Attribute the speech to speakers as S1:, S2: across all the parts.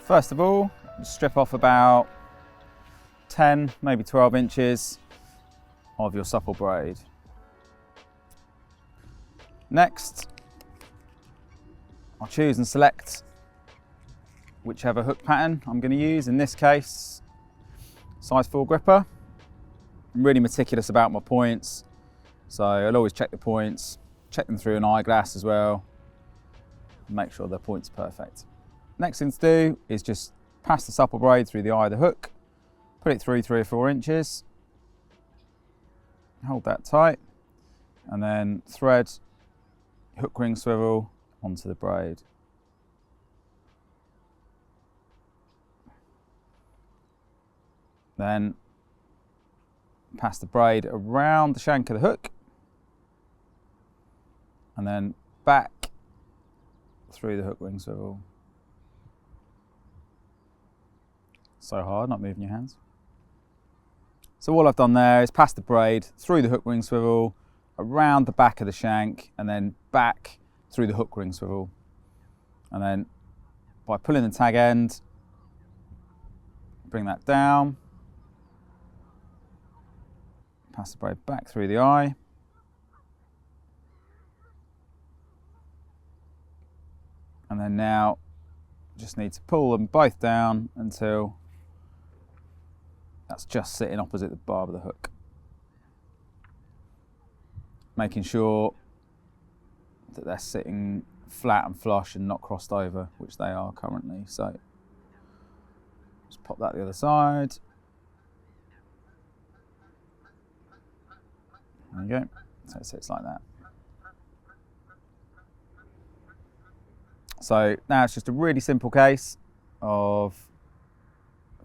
S1: First of all, strip off about 10, maybe 12 inches of your supple braid. Next, I'll choose and select whichever hook pattern I'm going to use. In this case, size 4 gripper. I'm really meticulous about my points, so I'll always check the points, check them through an eyeglass as well, and make sure the point's perfect. Next thing to do is just pass the supple braid through the eye of the hook, put it through 3 or 4 inches, hold that tight, and then thread hook ring swivel onto the braid. Then pass the braid around the shank of the hook and then back through the hook ring swivel. So hard, not moving your hands. So all I've done there is pass the braid through the hook ring swivel, around the back of the shank, and then back through the hook ring swivel. And then by pulling the tag end, bring that down, pass the braid back through the eye, and then now just need to pull them both down until that's just sitting opposite the barb of the hook. Making sure that they're sitting flat and flush and not crossed over, which they are currently. So just pop that the other side. There you go, so it sits like that. So now it's just a really simple case of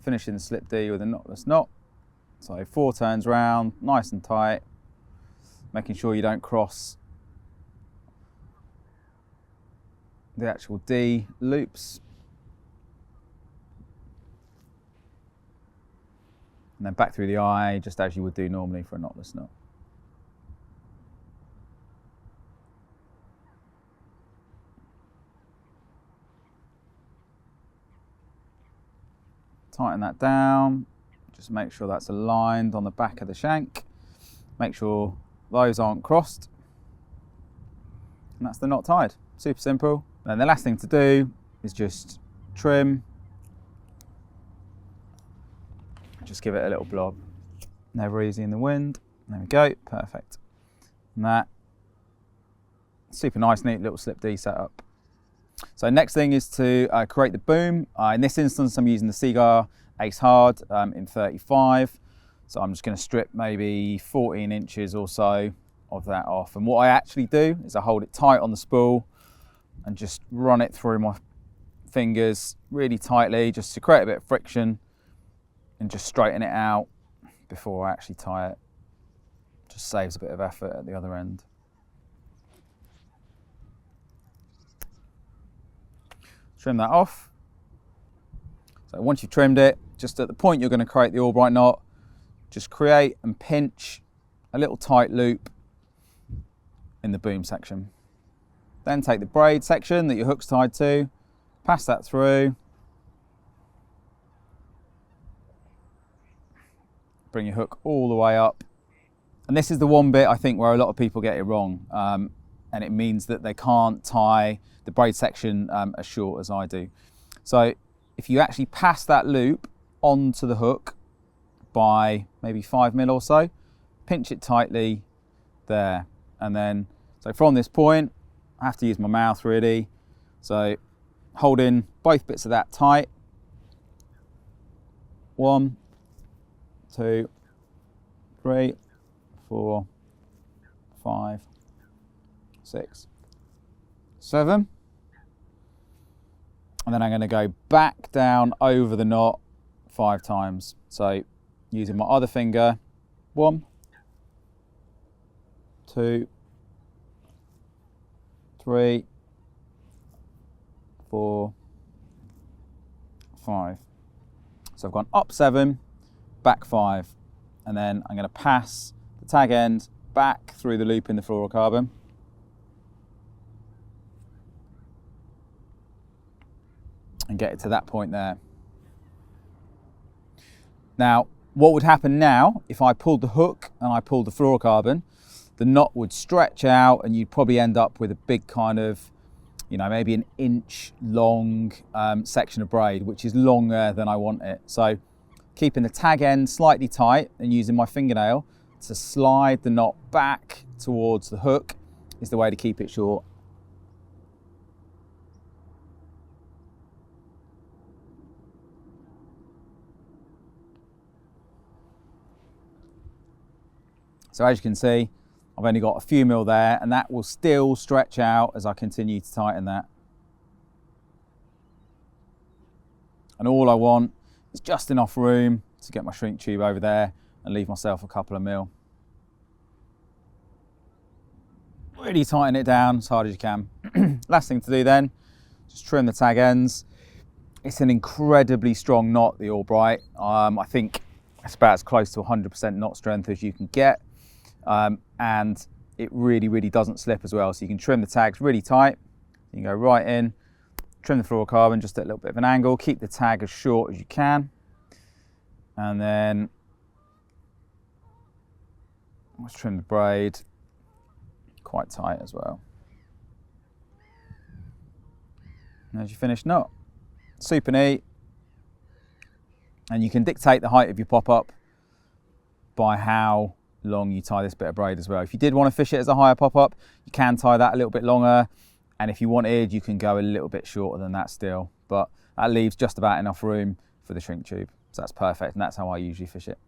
S1: finishing the slip D with a knotless knot. So 4 turns round, nice and tight, making sure you don't cross the actual D loops. And then back through the eye, just as you would do normally for a knotless knot. Tighten that down, just make sure that's aligned on the back of the shank. Make sure those aren't crossed. And that's the knot tied. Super simple. Then the last thing to do is just trim. Just give it a little blob. Never easy in the wind. There we go, perfect. And that, super nice, neat little slip D setup. So next thing is to create the boom. In this instance, I'm using the Cigar Ace Hard in 35. So I'm just going to strip maybe 14 inches or so of that off. And what I actually do is I hold it tight on the spool and just run it through my fingers really tightly, just to create a bit of friction and just straighten it out before I actually tie it. Just saves a bit of effort at the other end. Trim that off. So once you've trimmed it, just at the point you're going to create the Albright knot, just create and pinch a little tight loop in the boom section. Then take the braid section that your hook's tied to, pass that through, bring your hook all the way up. And this is the one bit I think where a lot of people get it wrong. And it means that they can't tie the braid section as short as I do. So if you actually pass that loop onto the hook by maybe 5 mil or so, pinch it tightly there. And then, so from this point, I have to use my mouth really. So holding both bits of that tight. 1, 2, 3, 4, 5, 6, 7. And then I'm going to go back down over the knot 5 times. So using my other finger, 1, 2, 3, 4, 5. So I've gone up 7, back 5. And then I'm going to pass the tag end back through the loop in the fluorocarbon. And and get it to that point there. Now, what would happen now if I pulled the hook and I pulled the fluorocarbon? The knot would stretch out and you'd probably end up with a big kind of, you know, maybe an inch long section of braid, which is longer than I want it. So keeping the tag end slightly tight and using my fingernail to slide the knot back towards the hook is the way to keep it short. So as you can see, I've only got a few mil there, and that will still stretch out as I continue to tighten that. And all I want is just enough room to get my shrink tube over there and leave myself a couple of mil. Really tighten it down as hard as you can. Last thing to do then, just trim the tag ends. It's an incredibly strong knot, the Albright. I think it's about as close to 100% knot strength as you can get. And it really doesn't slip as well. So you can trim the tags really tight. You can go right in, trim the fluorocarbon just at a little bit of an angle, keep the tag as short as you can. And then let's trim the braid quite tight as well. And there's your finished knot. Super neat. And you can dictate the height of your pop-up by how long you tie this bit of braid as well. If you did want to fish it as a higher pop-up, you can tie that a little bit longer, and if you wanted, you can go a little bit shorter than that still, but that leaves just about enough room for the shrink tube, so that's perfect, and that's how I usually fish it.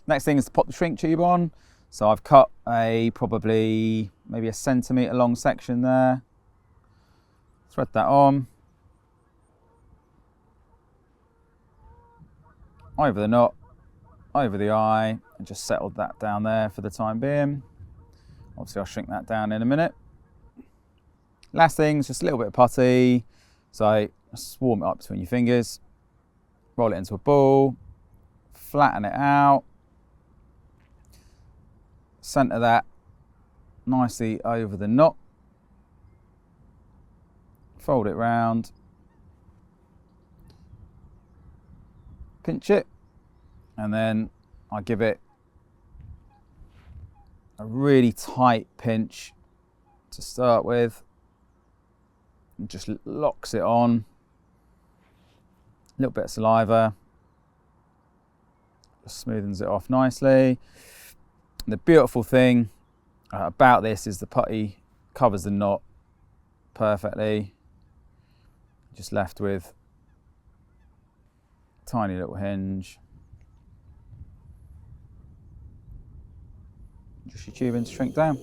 S1: Next thing is to pop the shrink tube on. So I've cut probably maybe a centimetre long section there, thread that on, over the knot, over the eye, and just settled that down there for the time being. Obviously I'll shrink that down in a minute. Last thing is just a little bit of putty. So just warm it up between your fingers, roll it into a ball, flatten it out, centre that nicely over the knot, fold it round, pinch it, and then I give it a really tight pinch to start with, and just locks it on. A little bit of saliva, just smoothens it off nicely. And the beautiful thing about this is the putty covers the knot perfectly. Just left with a tiny little hinge. Just your tubing to shrink down.